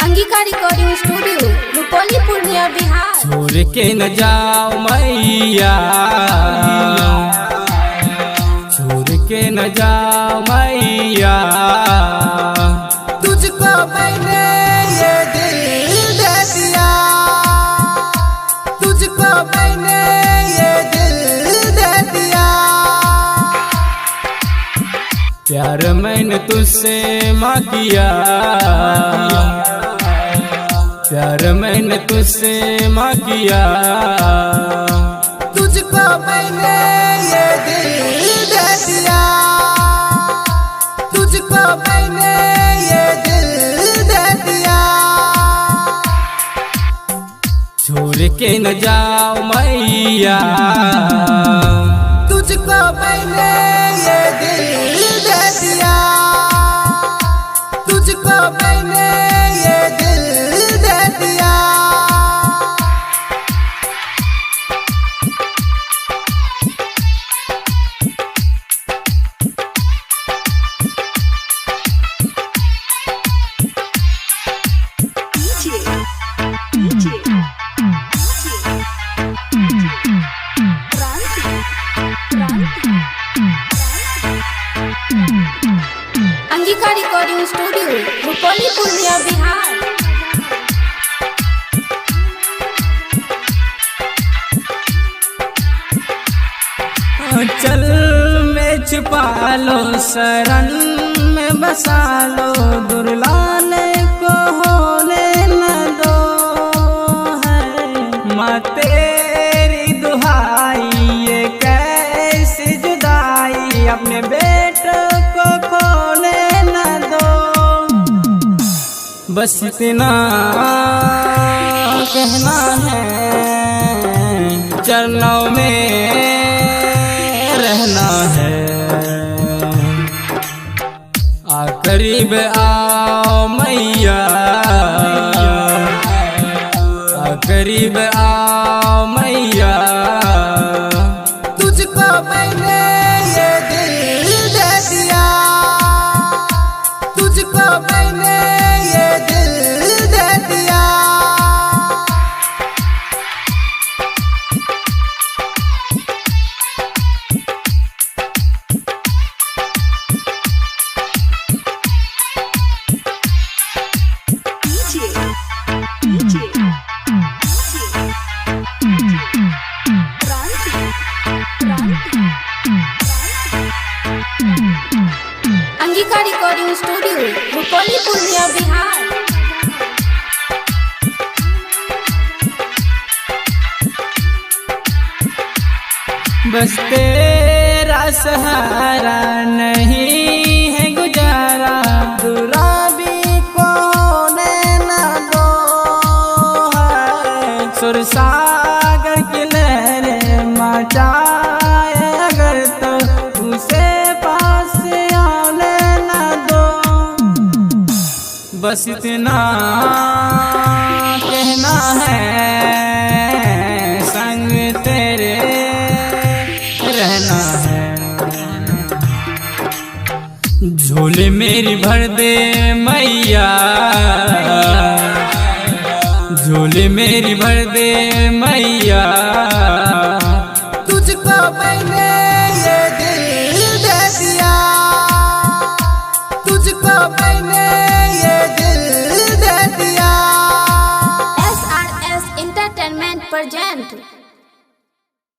Angika recording studio Rupauli Purnia Bihar. छोड़ के न जाओ मैया, छोड़ के न जाओ मैया, तुझको मैंने ये दिल दे दिया, तुझको मैंने ये दिल दे दिया। प्यार मैंने तुझसे माँ किया, प्यार मैंने तुझसे माँ किया, तुझको मैंने ये दिल दे दिया, तुझको मैंने ये दिल दे दिया। छोड़ के न जाओ मैया, तुझको मैंने ये दिल दे दिया, तुझको मैंने ये दिल दे दिया। Angika recording studio Rupauli Purnia Bihar. चल में छुपा लो, शरण में बसा लो, दुर्लाने को होने न दो है। माँ तेरी दुहाई, ये कैसी जुदाई, अपने बेटे को खोने न दो। बस इतना कहना है, चरणों में रहना है। आ करीब आओ मैया, आ करीब आओ मैया, तुझको मैंने ये दिल दे दिया, तुझको मैंने ये दिल दे दिया। Angika recording studio Rupauli Purnia Bihar. बस तेरा सहारा, नहीं है गुजारा, गुलाबी को होने न दो है। सुरसागर की लहरें मचाए अगर, तो उसे पास आने न दो। बस इतना कहना है, संग तेरे रहना है। झोले मेरी भर दे मैया, झोले मेरी भर दे मैया, तुझको मैंने ये दिल दे दिया, तुझको मैंने ये दिल दे दिया। SRS entertainment present